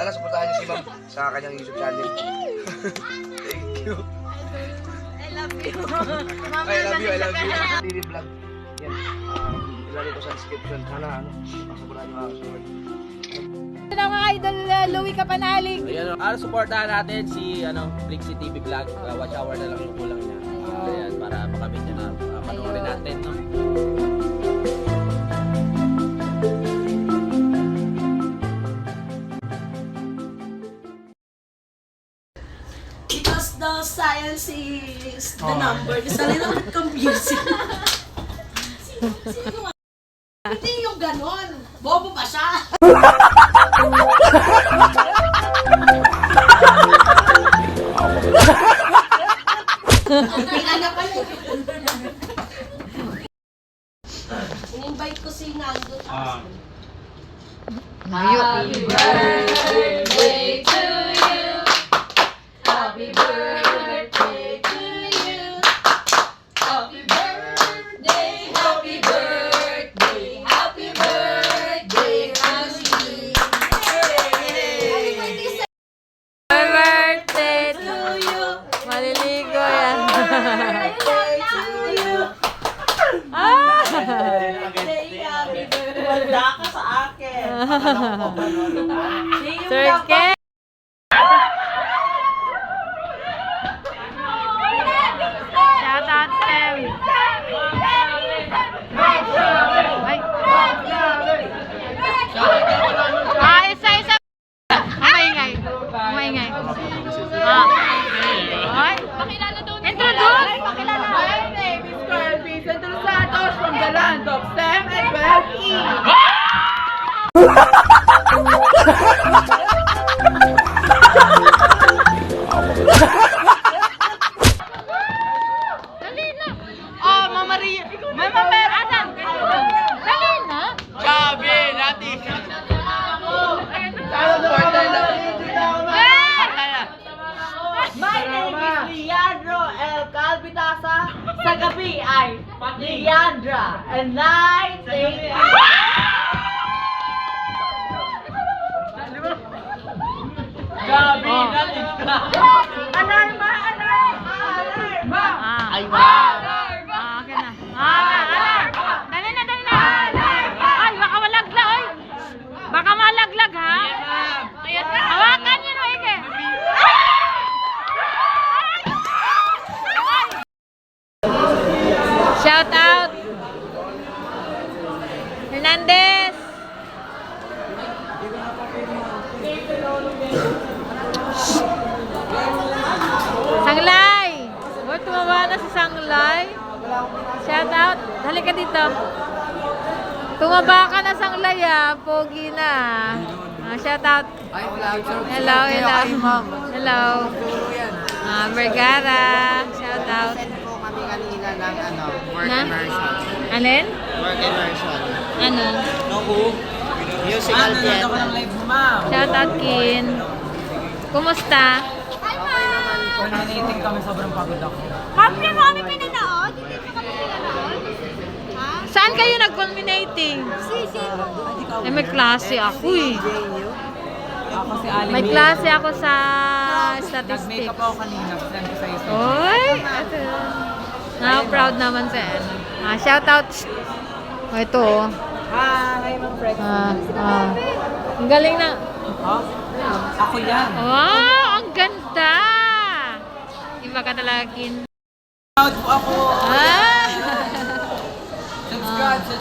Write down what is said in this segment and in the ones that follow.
Sana supportahan niyo si ma'am sa kanyang YouTube channel. Thank you. I love you. I love you. TV vlog. Yan. Ilalagay ko sa description. Sana supportahan niyo mga support. Ito na mga idol, Louie Kapanalig. Ayan, supportahan natin si Flixie TV Vlog. Watch hour na lang yung kulang niya. Ayan, para makamit niya na panoorin natin, no? Because the science is the number. It's a little bit confusing. Sino nga? Hindi yung ganon. Bobo ba siya? Kaya na pala. In-invite ko si Nando. Happy birthday to you. Happy birthday to you. Happy birthday, happy birthday, happy birthday, Rosie. Happy birthday to you. Maliligo yan. Birthday to you. Wala ka sa akin. Sir Ken. Shout out them. Ay. Isa-isa. Umaingay. Umaingay. Ay. Introduce. My name is Carl Vicente Santos from the land of Sam and Becky. Dali na. Oh, Mama Maria. Mama Maria. Asan? Dali na. Gabi natin! My name is Leandro El Calvitasa. Sa gabi ay Leandra. And night is... Gabi natin. Alarma! Alarma! Ay, wow. Okay na. Dali na, dali na. Ay, baka malaglag, oy. Baka malaglag, ha? Hawakan niyo, no, Ike. Shout out. Hernandez. Sanglay! O, tumaba na si Sanglay. Shout out. Halika dito. Tumaba ka na, Sanglay, ah. Pogi na. Shout out. Hello, hello. Hello. Vergara. Shout out. Po kami kanina ng work Na? immersion. Alin? Work immersion. Ano? Musical theater. Shout out, Kin. Kumusta? Okay naman po. Naniting kami, sobrang pagod ako. Kami mo kami pinanood? Hindi mo kami pinanood? Saan kayo nag-culminating? Eh, may klase ako eh. Ako si Aling May klase ako sa Nag-makeup statistics. ako kanina. Send ko sa'yo. Oy! Proud naman sa shout out. Oh, ito oh. Hi, Ma'am Frex. Ang galing na. Ako yan. Wow! Ang ganda! Iba ka talaga, Kin. Proud po ako.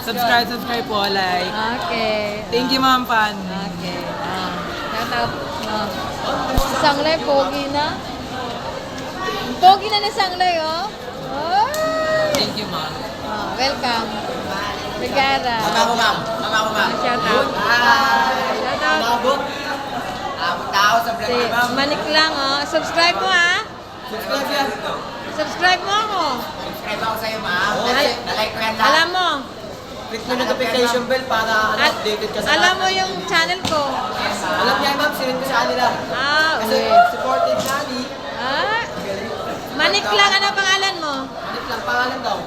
Subscribe po, like. Okay. Thank you, Ma'am Fan. Okay. Shout out. Sanglay, pogi na. Pogi na ni Sanglay, oh. Oh. Thank you, Ma'am. Welcome. Brigada. Mama ko, ma'am. Mama ko, ma'am. Shout out. Shout out. Abot. Tao sa vlog Si ni ma'am. Manik lang, oh. Subscribe mo, ha. Subscribe yan. Subscribe mo ako. Subscribe ako sa'yo, ma'am. Na-like ko yan lahat. Alam mo. Click mo notification bell para updated ka sa Alam mo yung channel ko. Alam niya, ma'am. Sinend ko sa kanila. Kasi Okay. supported nani. Manik lang, ano pangalan mo? Hanip lang pangalan daw.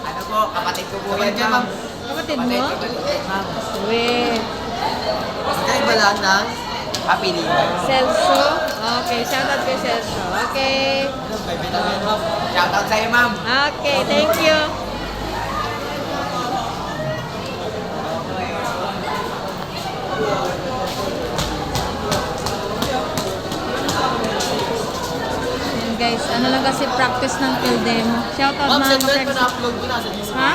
Ano po, kapatid ko po yan, ma'am. Kapatid mo? Kapatid ko po yan, ma'am. Uwe. Subscribe ba lang ng Happy New Year. Celso. Okay, shoutout kay Celso. Okay. Shoutout sa'yo, ma'am. Okay, thank you. Yan guys, ano lang kasi practice ng field demo. Shoutout Ma'am, mga send mo rin mag-text. na-upload ko na. Ha?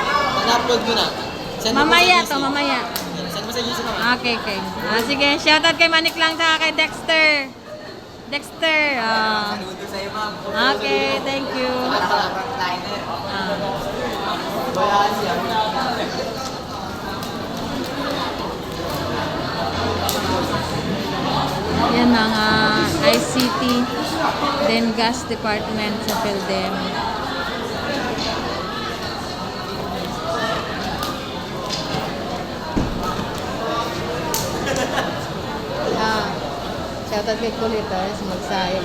Na-upload ko na. Send mo Mamaya sa to, GC. mamaya. Send mo sa GC naman. Okay, okay. Sige, shoutout kay Manik lang sa kay Dexter. Dexter. Saludo sa'yo, ma'am. Okay, thank you. Para ka lang frontliner. Yan mga ICT, then gas department sa PhilDem. Shoutout kay Kulit, magsail.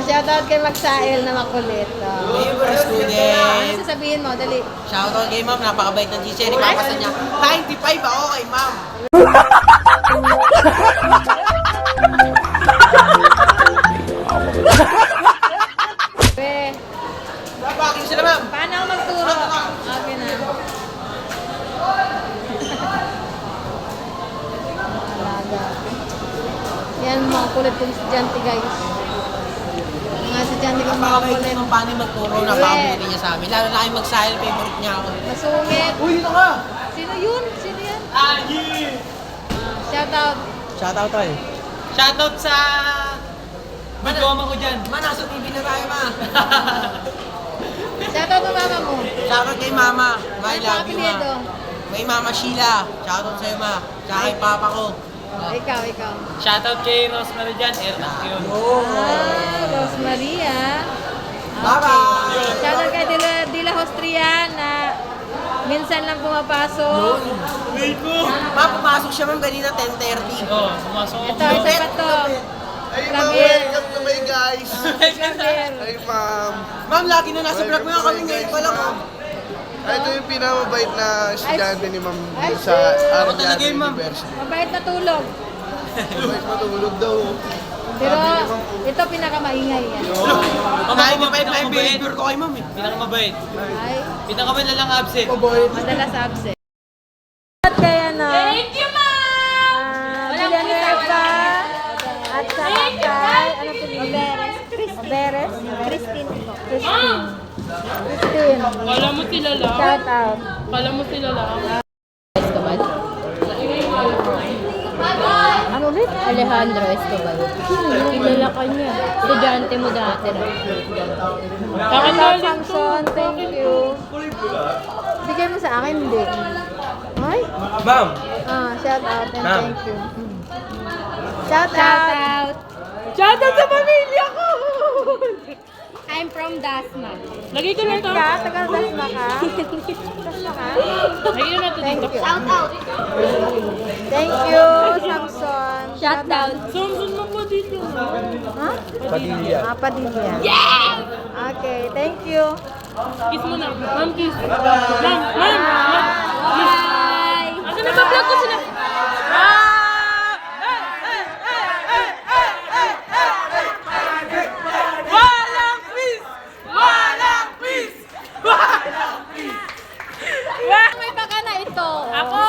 Shoutout kay Magsail na makulit. Favorite Ano student. sasabihin mo? Dali. Shoutout kay ma'am. Napakabait ng teacher. Ipapasa niya. 95 ako kay ma'am. Be, Bakit sila, ma'am? paano ako magturo? Okay na. Alaga. Yan mga kulit kong estudyante guys. Mga estudyante kong mga Napakabait kulit. ng paano magturo. Napakabuti niya sa amin. Lalo na kayo mag-style. Favorite niya ako. Masungit. Uy, dito ka! Sino yun? Sino yan? Agi! Shoutout. Shoutout tol. Shoutout sa... Magkoma ko dyan. Ma, nasa TV na tayo, ma. Shoutout mo mama mo. Shoutout kay mama. Ma, I Ano love you, apelyido? ma. Kay mama Sheila. Shoutout sa'yo, ma. Tsaka kay papa ko. Ikaw, ikaw. Shoutout kay Rosemary dyan, Thank you. Rosemaria. Bye-bye! Shoutout kay Dila Hostrian na minsan lang pumapasok. Ma, pumasok siya, ma'am, kanina 10:30. Oh, pumasok ako. Ito, isa pa to. Ay, ma'am, Gabriel. welcome to my guys. Gabriel. Ay, ma'am. Ma'am, lagi na nasa vlog mo yan. Kami ngayon pa lang, ma'am. Ay, ito yung pinamabait na estudyante ni ma'am Ay, sa sis. Arjad talaga yun, ma'am. University. Mabait na tulog. Mabait matulog daw. Pero ito pinakamaingay yan. Kumain pa yung behavior ko kay ma'am, eh. Pinakamabait. Ay, Pinakamabait na lang absent. madalas absent. Kaya na. Thank you, ma'am! Villanueva. At saka kay, ano po yun? Oberes. Christine. Christine. Christine. Kala mo sila lang. Shout out. Kala mo sila lang. Ano ulit? Alejandro Escobar. Kilala ka niya. Estudyante mo dati. Shout out Samson. Thank you. Bigay mo sa akin, hindi. Ay? Ma'am! Shout out and Ma'am. thank you. Shout out. Shout out sa pamilya ko! I'm from Dasma. Lagay ko na to. Ka, taga-dasma ka? Dasma ka? Lagay ko na to Thank dito. you. Shout out. Thank you, Samson. Shout out. Samson mo po dito. Ha? Padilla. Padilla. Yeah! Okay, thank you. Kiss mo na. Ma'am, kiss. Ma'am, ma'am. Bye! Asa na ba vlog ko sila? Walang peace! Walang peace! Walang peace! May baka na ito. Ako!